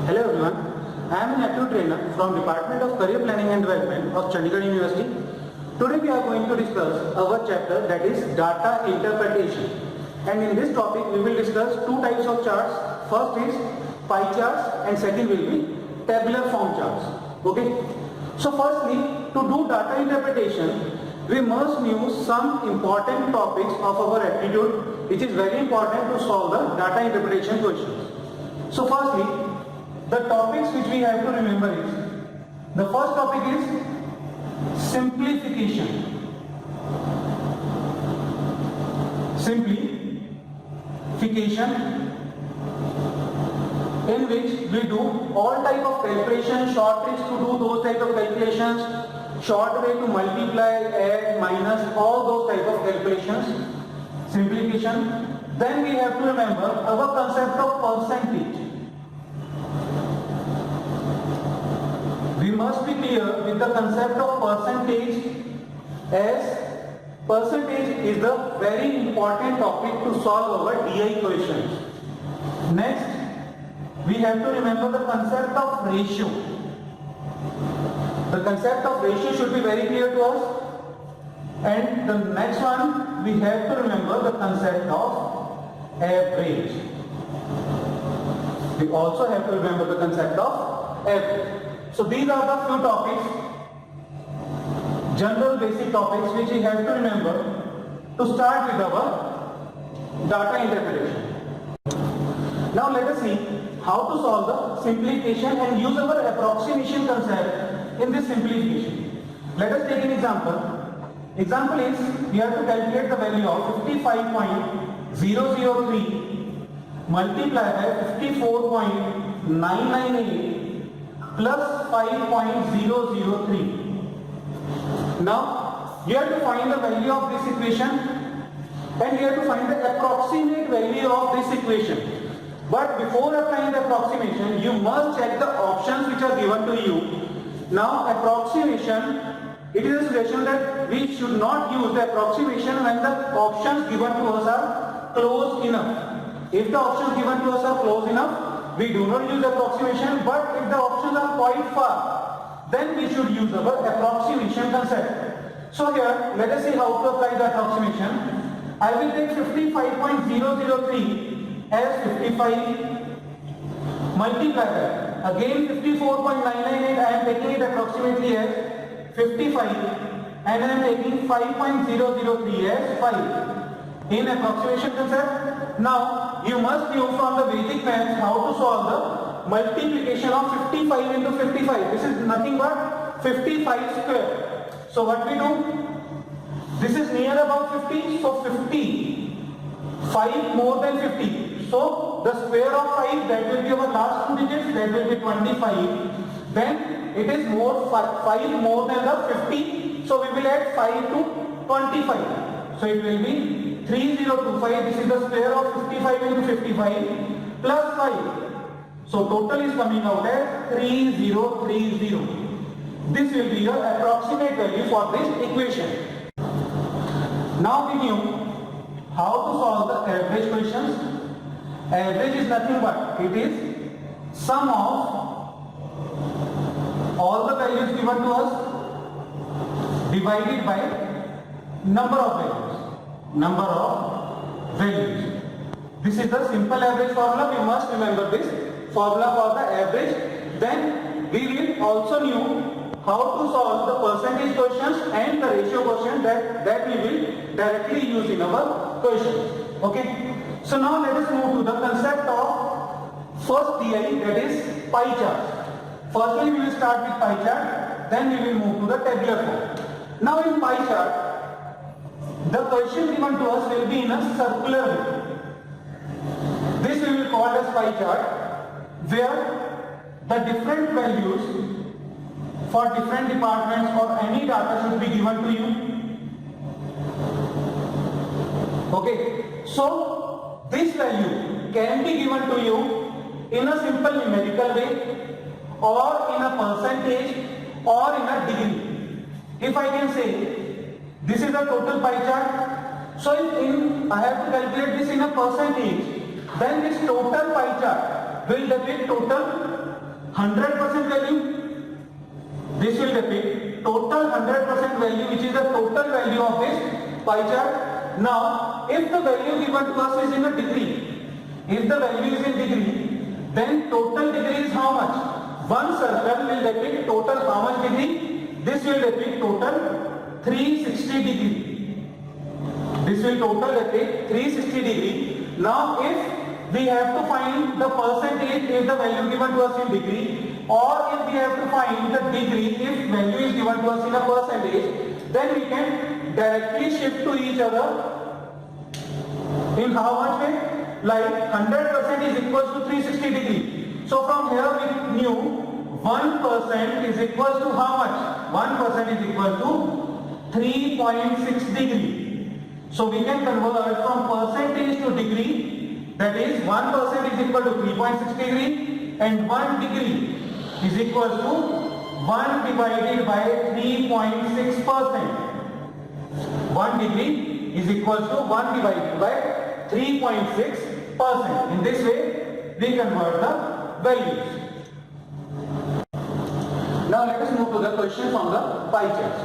Hello everyone, I am an active trainer from Department of Career Planning and Development of Chandigarh University. Today we are going to discuss our chapter that is data interpretation. And in this topic we will discuss two types of charts. First is pie charts and second will be tabular form charts. Okay. So firstly, to do data interpretation, we must know some important topics of our aptitude which is very important to solve the data interpretation questions. So firstly, the topics which we have to remember is, the first topic is simplification. Simplification, in which we do all type of calculations, short tricks to do those type of calculations, short way to multiply, add, minus, all those type of calculations. Simplification. Then we have to remember our concept of percentage. We must be clear with the concept of percentage, as percentage is the very important topic to solve our DI questions. Next, we have to remember the concept of ratio. The concept of ratio should be very clear to us. And the next one, we have to remember the concept of average. We also have to remember the concept of average. So these are the few topics, general basic topics which we have to remember to start with our data interpretation. Now let us see how to solve the simplification and use our approximation concept in this simplification. Let us take an example. Example is, we have to calculate the value of 55.003 multiplied by 54.998 plus 5.003. Now, you have to find the value of this equation and you have to find the approximate value of this equation. But before applying the approximation, you must check the options which are given to you. Now, approximation, it is a suggestion that we should not use the approximation when the options given to us are close enough. If the options given to us are close enough, we do not use approximation, but if the options are quite far, then we should use our approximation concept. So here, let us see how to apply the approximation. I will take 55.003 as 55 multiplied by, again 54.998, I am taking it approximately as 55 and I am taking 5.003 as 5. In approximation concept, now you must know from the Vedic maths how to solve the multiplication of 55 into 55. This is nothing but 55 square. So what we do? This is near about 50, so 50. 5 more than 50. So the square of 5, that will be our last two digits, that will be 25. Then it is more 5 more than the 50. So we will add 5 to 25. So it will be 3025, this is the square of 55 into 55 plus 5. So total is coming out as 3030. This will be your approximate value for this equation. Now we knew how to solve the average questions. Average is nothing but, it is sum of all the values given to us divided by number of values. This is the simple average formula. We must remember this formula for the average. Then we will also know how to solve the percentage questions and the ratio question that we will directly use in our questions. Okay. So now let us move to the concept of first DI, that is pie chart. Firstly we will start with pie chart, then we will move to the tabular form. Now in pie chart, the question given to us will be in a circular way. This we will call as pie chart, where the different values for different departments or any data should be given to you. Okay, so this value can be given to you in a simple numerical way, or in a percentage, or in a degree. If I can say, this is the total pie chart. So if I have to calculate this in a percentage, then this total pie chart will depict total 100% value, this will depict total 100% value, which is the total value of this pie chart. Now, if the value given to us is in a degree, if the value is in degree, then total degree is how much? One circle will depict total how much degree? This will depict total 360 degree. This will total depict 360 degree. Now, if we have to find the percentage if the value given to us in degree, or if we have to find the degree if value is given to us in a percentage, then we can directly shift to each other in how much way? Like 100% is equals to 360 degree. So from here we knew 1% is equals to how much? 1% is equal to 3.6 degree. So we can convert from percentage to degree, that is 1% is equal to 3.6 degree and 1 degree is equal to 1 divided by 3.6%. 1 degree is equal to 1 divided by 3.6%. In this way, we convert the values. Now let us move to the question from the pie chart.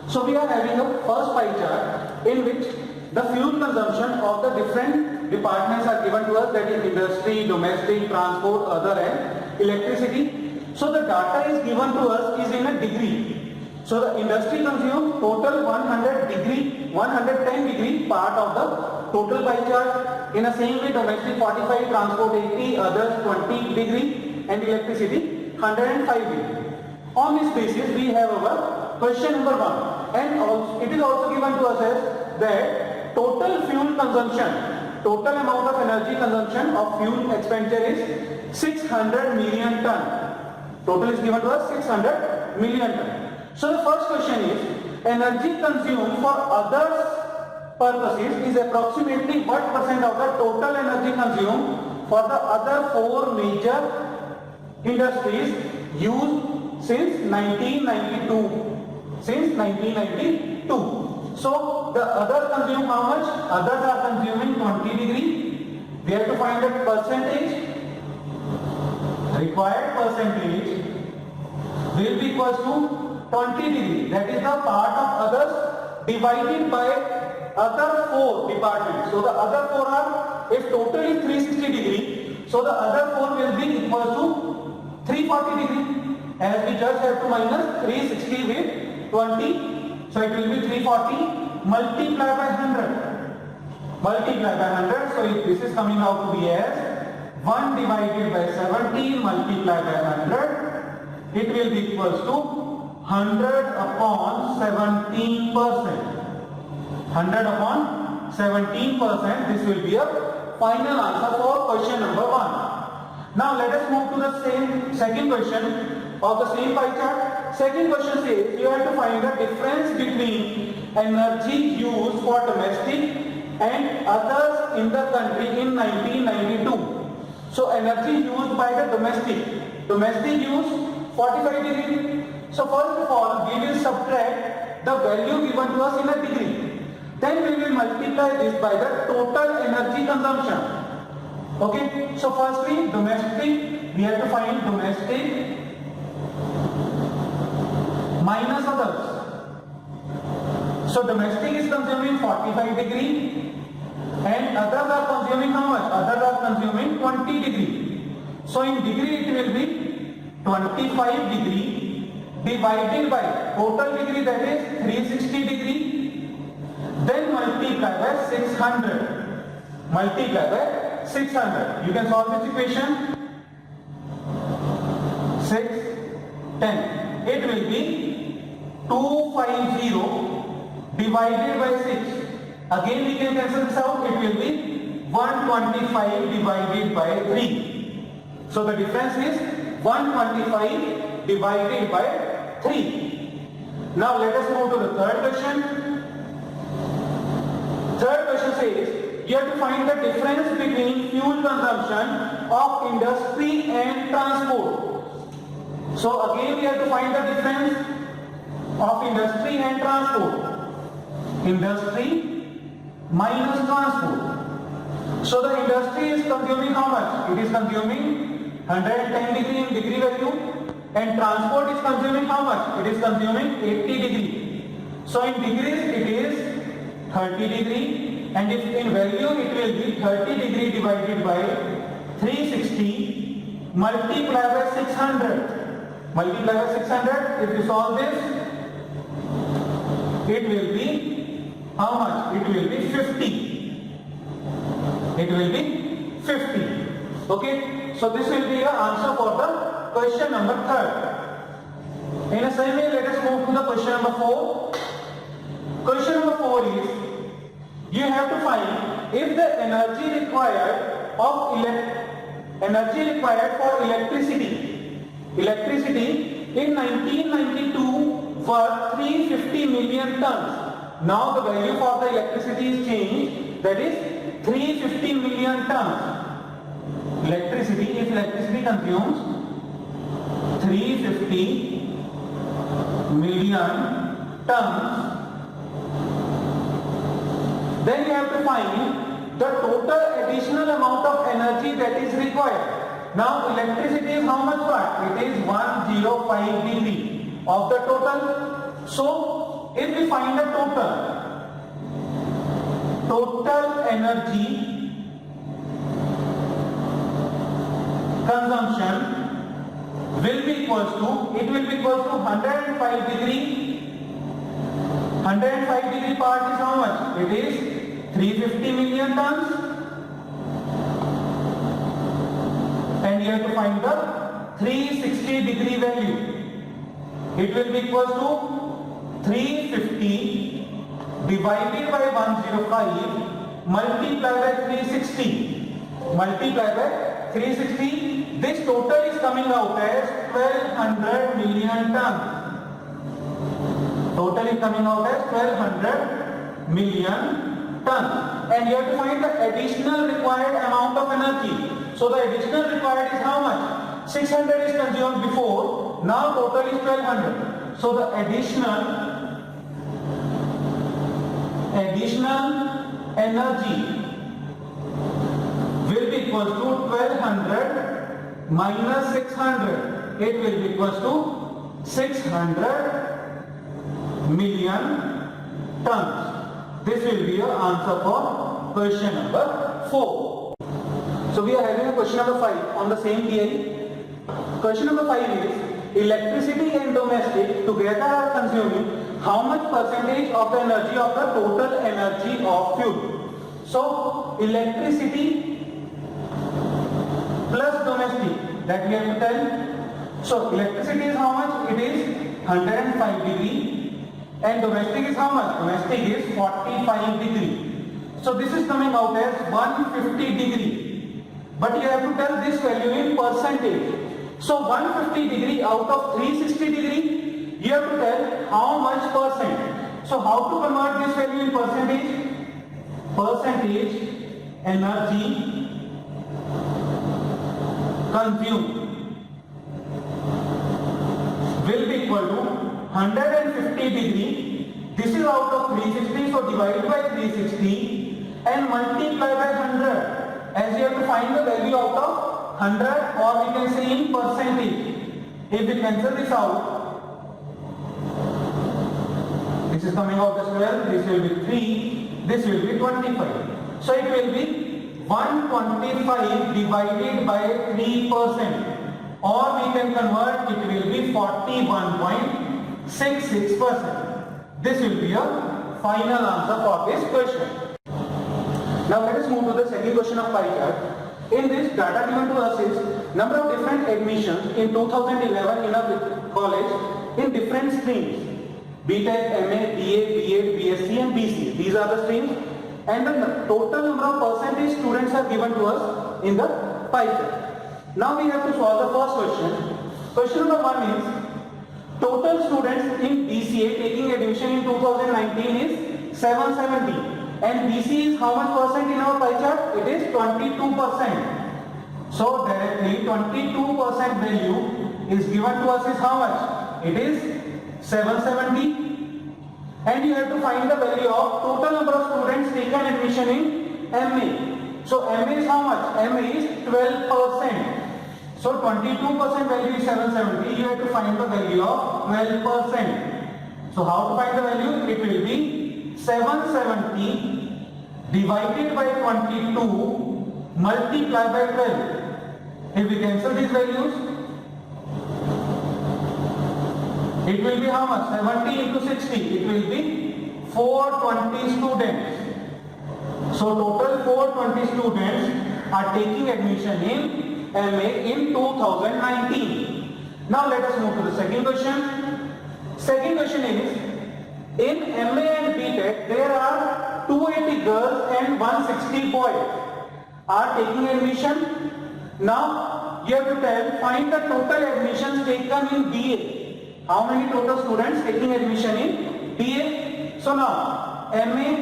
So we are having a first pie chart in which the fuel consumption of the different departments are given to us, that is industry, domestic, transport, other and electricity. So the data is given to us is in a degree. So the industry consumes total 110 degree part of the total pie chart. In the same way, domestic 45, transport 80, others 20 degree and electricity 105 degree. On this basis, we have our question number 1, and also, it is also given to us as that total fuel consumption, total amount of energy consumption of fuel expenditure is 600 million ton. Total is given to us 600 million ton. So the first question is, energy consumed for others purposes is approximately what percent of the total energy consumed for the other 4 major industries used since 1992. Since 1992. So the others consume how much? Others are consuming 20 degree. We have to find the percentage. Required percentage will be equal to 20 degree. That is the part of others divided by other 4 departments. So the other 4 are, if total is 360 degree, so the other 4 will be equal to 340 degree. As we just have to minus 360 with 20, so it will be 340 multiplied by 100. Multiplied by 100, so if this is coming out to be as 1 divided by 17 multiplied by 100, it will be equals to 100 upon 17%. 100 upon 17%, this will be a final answer for question number 1. Now let us move to the second question of the same pie chart. Second question says you have to find the difference between energy used for domestic and others in the country in 1992. So energy used by the domestic use 45 degree. So first of all we will subtract the value given to us in a degree. Then we will multiply this by the total energy consumption. Okay, so firstly domestic, we have to find domestic minus others. So domestic is consuming 45 degree and others are consuming how much? Others are consuming 20 degree. So in degree it will be 25 degree divided by total degree, that is 360 degree, then multiply by 600. Multiply by 600. You can solve this equation. 6, 10. It will be 250 divided by 6. Again we can cancel this out. It will be 125 divided by 3. So the difference is 125 divided by 3. Now let us move to the third question. Third question says you have to find the difference between fuel consumption of industry and transport. So again we have to find the difference of industry and transport. Industry minus transport. So the industry is consuming how much? It is consuming 110 degree in degree value, and transport is consuming how much? It is consuming 80 degree. So in degrees it is 30 degree, and if in value it will be 30 degree divided by 360 multiplied by 600. Multiply by 600. If you solve this, it will be how much? It will be 50. It will be 50. Okay. So this will be your answer for the question number 3. In the same way, let us move to the question number 4. Question number 4 is, you have to find if the energy required for electricity in 1992 for 350 million tons. Now the value for the electricity is changed, that is 350 million tons. Electricity, if electricity consumes 350 million tons, then you have to find the total additional amount of energy that is required. Now electricity is how much watt? It is 105 degree of the total. So if we find the total energy consumption will be equals to, it will be equals to 105 degree. 105 degree part is how much? It is 350 million tons. And you have to find the 360 degree value. It will be equals to 350 divided by 105 multiplied by 360. Multiplied by 360. This total is coming out as 1200 million tons. Total is coming out as 1200 million tons. And you have to find the additional required amount of energy. So the additional required is how much? 600 is consumed before. Now total is 1200. So the additional energy will be equal to 1200 minus 600. It will be equal to 600 million tons. This will be your answer for question number 4. So we are having a question number 5 on the same theory. Question number 5 is, electricity and domestic together are consuming how much percentage of the energy of the total energy of fuel? So electricity plus domestic, that we have to tell. So electricity is how much? It is 105 degree. And domestic is how much? Domestic is 45 degree. So this is coming out as 150 degree. But you have to tell this value in percentage. So 150 degree out of 360 degree, you have to tell how much percent. So how to convert this value in percentage? Percentage energy consumed will be equal to 150 degree. This is out of 360, so divide by 360 and multiply by 100, as you have to find the value out of 100, or we can say in percentage. If we cancel this out, this is coming out as 12, this will be 3, this will be 25. So it will be 125 divided by 3%. Or we can convert, it will be 41.66%. This will be a final answer for this question. Now let us move to the second question of pie chart. In this, data given to us is number of different admissions in 2011 in a college in different streams. BTech, MA, BA, BEd, BSc and BC. These are the streams. And the total number of percentage students are given to us in the pie chart. Now we have to solve the first question. Question number 1 is, total students in BCA taking admission in 2019 is 770. And BC is how much percent in our pie chart? It is 22%. So directly 22% value is given to us is how much? It is 770. And you have to find the value of total number of students taken admission in MA. So MA is how much? MA is 12%. So 22% value is 770. You have to find the value of 12%. So how to find the value? It will be 770 divided by 22 multiplied by 12. If we cancel these values, it will be how much? 70 into 60. It will be 420 students. So total 420 students are taking admission in MA in 2019. Now let us move to the second question. Second question is, in MA and BTech there are 280 girls and 160 boys are taking admission. Now you have to find the total admissions taken in BA. How many total students taking admission in BA? So now MA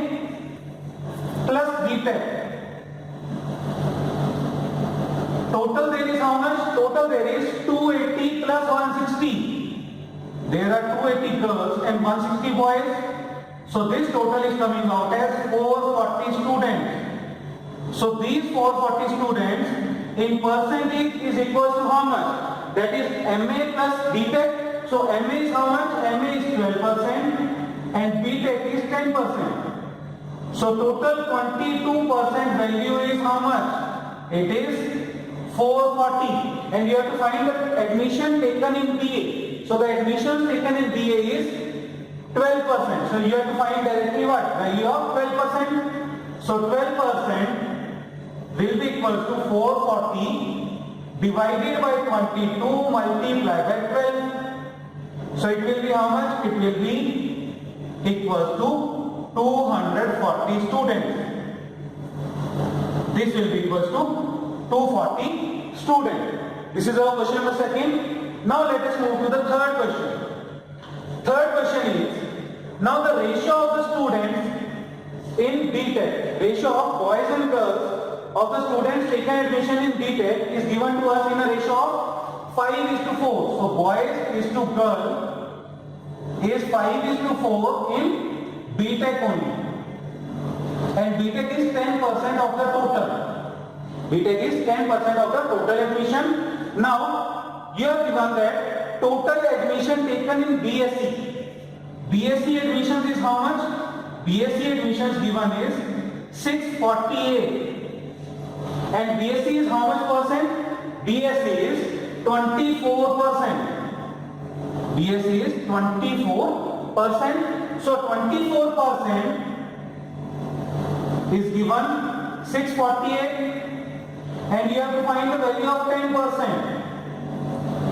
plus BTech. Total there is how much? Total there is 280 plus 160. There are 280 girls and 160 boys. So this total is coming out as 440 students. So these 440 students in percentage is equal to how much? That is MA plus BTech. So MA is how much? MA is 12% and BTech is 10%. So total 22% value is how much? It is 440, and you have to find the admission taken in BA. So the admission taken in BA is 12%. So you have to find directly what? Value of 12%. So 12% will be equal to 440 divided by 22 multiplied by 12. So it will be how much? It will be equal to 240 students. This will be equal to 240 students. This is our question number second. Now let us move to the third question. Third question is, now the ratio of the students in BTech, ratio of boys and girls of the students taking admission in BTech is given to us in a ratio of 5:4. So boys is to girl is 5:4 in BTech only. And BTech is 10% of the total. BTech is 10% of the total admission. Now, you have given that total admission taken in BSc. BSc admissions is how much? BSc admissions given is 648. And BSc is how much percent? BSc is 24%. BSc is 24%. So 24% is given 648. And you have to find the value of 10%.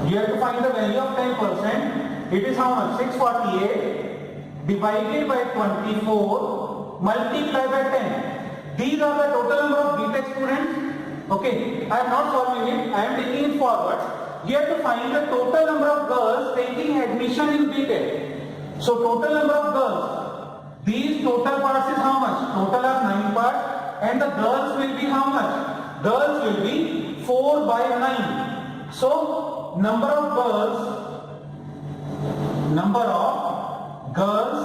You have to find the value of 10%. It is how much? 648 divided by 24 multiplied by 10. These are the total number of BTech students. Okay, I am not solving it. I am taking it forward. You have to find the total number of girls taking admission in BTech. So total number of girls. These total parts is how much? Total are 9 parts. And the girls will be how much? Girls will be 4 by 9. So number of girls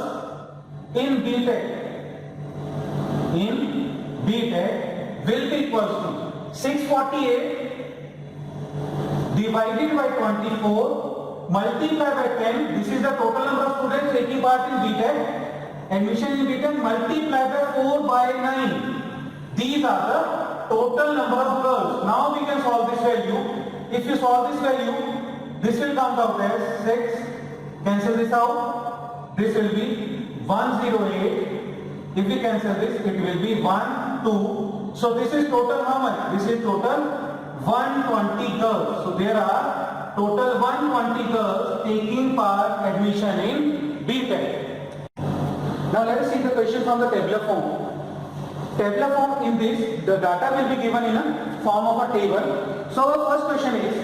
in BTech will be equal to 648 divided by 24 multiplied by 10. This is the total number of students taking part in BTech. Admission in BTech multiplied by 4 by 9. These are the total number of girls. Now we can solve this value. If you solve this value, this will come out as 6. Cancel this out. This will be 108. If we cancel this, it will be 1, 2. So this is total how much? This is total 120 girls. So there are total 120 girls taking part admission in BTech. Now let us see the question from the tabular form. Tabular form, in this, the data will be given in a form of a table. So our first question is,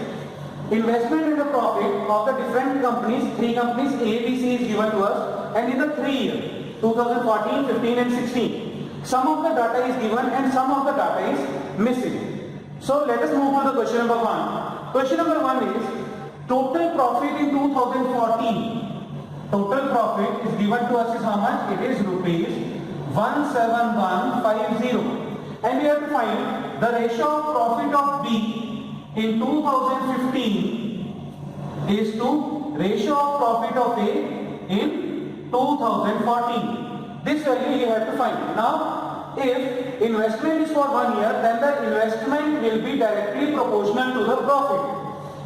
investment and the profit of the different companies, 3 companies A, B, C is given to us, and in the 3 years, 2014, 15 and 16. Some of the data is given and some of the data is missing. So let us move on to question number 1. Question number 1 is, total profit in 2014. Total profit is given to us is how much? It is rupees 17150. And we have to find the ratio of profit of B in 2015 is to ratio of profit of A in 2014. This value you have to find. Now, if investment is for 1 year, then the investment will be directly proportional to the profit.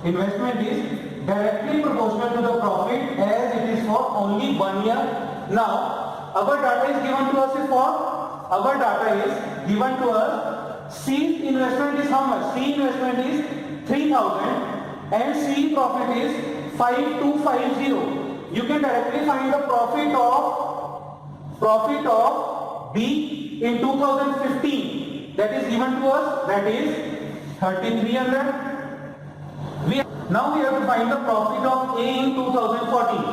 Investment is directly proportional to the profit as it is for only 1 year. Now, our data is given to us C investment is how much? C investment is 3,000 and C profit is 5250. You can directly find the profit of B in 2015. That is given to us, that is 3,300. Now we have to find the profit of A in 2014.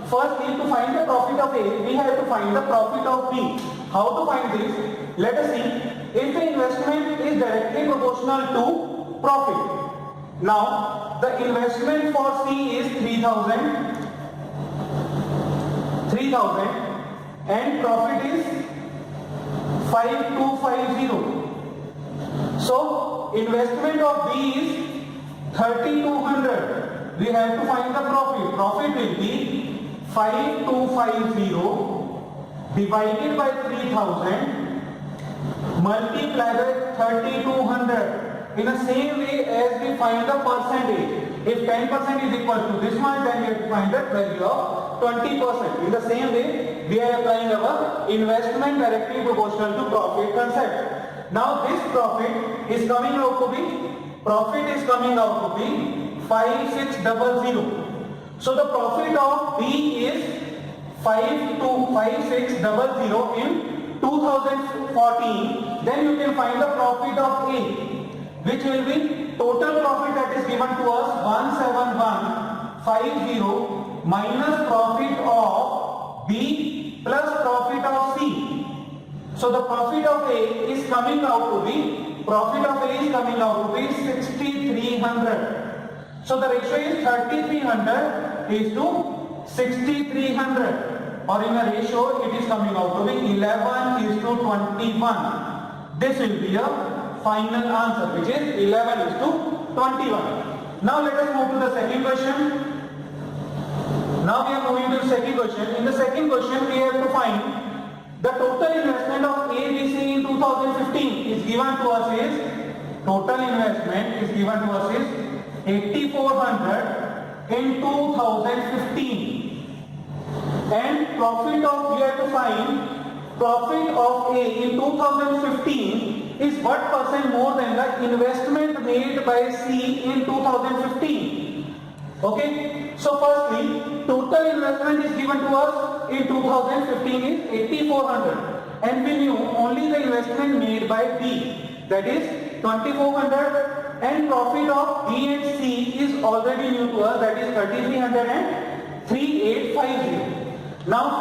First, we have to find the profit of A. We have to find the profit of B. How to find this? Let us see. If the investment is directly proportional to profit. Now, the investment for C is 3,000 and profit is 5250. So, investment of B is 3,200. We have to find the profit. Profit will be 5250 divided by 3,000 multiplied by 3,200. In the same way as we find the percentage. If 10% is equal to this much, then we have to find the value of 20%. In the same way, we are applying our investment directly proportional to profit concept. Now this profit is coming out to be 5600. So the profit of B is 5600 in 2014. Then you can find the profit of A, which will be total profit that is given to us 17150 minus profit of B plus profit of C. So the profit of A is coming out to be 6,300. So the ratio is 3,300 is to 6,300, or in a ratio it is coming out to be 11 is to 21. This will be a final answer, which is 11 is to 21. Now let us move to the second question. Now we are moving to the second question. In the second question we have to find the total investment of ABC in 2015 is given to us is 8,400 in 2015, and profit of, we have to find profit of A in 2015 is what percent more than the investment made by C in 2015. Okay, so firstly, total investment is given to us in 2015 is 8,400, and we knew only the investment made by B, that is 2,400, and profit of B and C is already new to us, that is 3,300 and 3,850. Now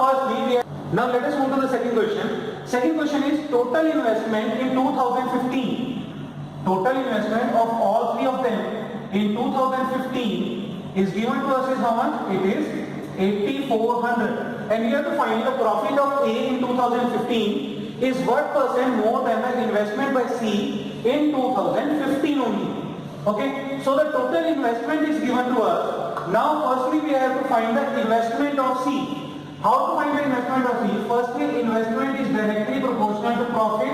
let us move to the second question. Second question is total investment in 2015. Total investment of all three of them in 2015 is given to us is how much? It is 8,400, and we have to find the profit of A in 2015 is what percent more than the investment by C in 2015 only. Okay, so the total investment is given to us. Now firstly we have to find the investment of C. How to find the investment of C? Firstly, investment is directly proportional to profit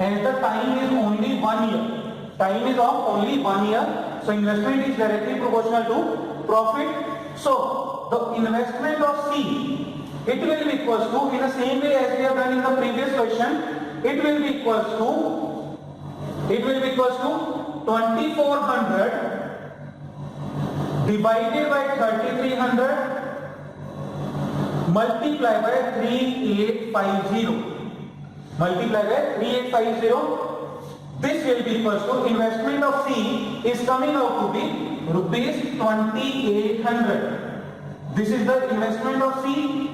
as the time is only 1 year. Time is of only 1 year. So investment is directly proportional to profit. So the investment of C, it will be equals to, in the same way as we have done in the previous question, it will be equals to 2,400 divided by 3,300 multiply by 3,850. This will be equals to, investment of C is coming out to be rupees 2,800. This is the investment of C.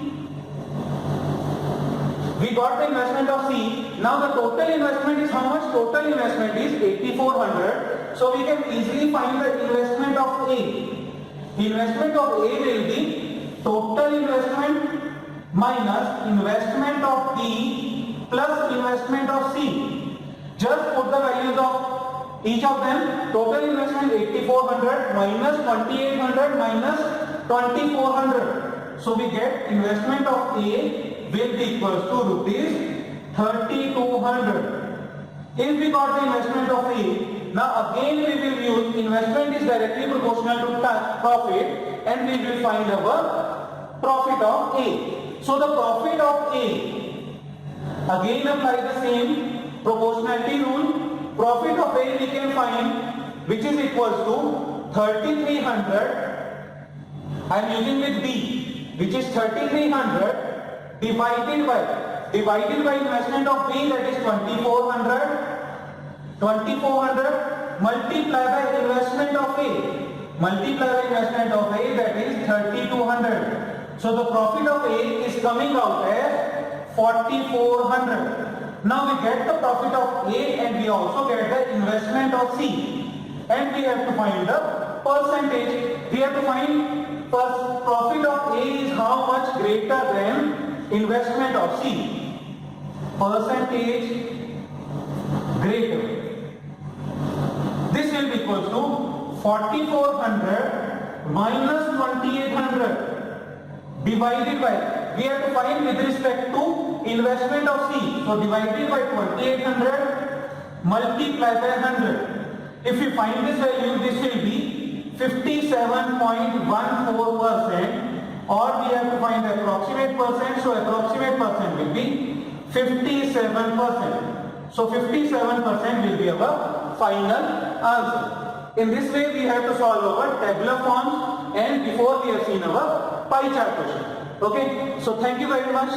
We got the investment of C. Now the total investment is how much? Total investment is 8,400. So we can easily find the investment of A. Investment of A will be total investment minus investment of B plus investment of C. Just put the values of Each of them, total investment 8400 minus 2800 minus 2400. So we get investment of A will be equals to rupees 3200. If we got the investment of A, now again we will use investment is directly proportional to profit and we will find our profit of A. So the profit of A, again apply the same proportionality rule. Profit of A we can find which is equals to 3300. I am using with B, which is 3300 divided by investment of B, that is 2400 multiply by investment of A, that is 3200. So the profit of A is coming out as 4400. Now we get the profit of A and we also get the investment of C, and we have to find the percentage. We have to find profit of A is how much greater than investment of C. Percentage greater. This will be equals to 4400 minus 2800 divided by, we have to find with respect to investment of C. So divided by 2800 multiply by 100. If we find this value, this will be 57.14%, or we have to find the approximate percent. So approximate percent will be 57%. So 57% will be our final answer. In this way we have to solve our tabular forms, and before we have seen our pie chart question. Okay, so thank you very much.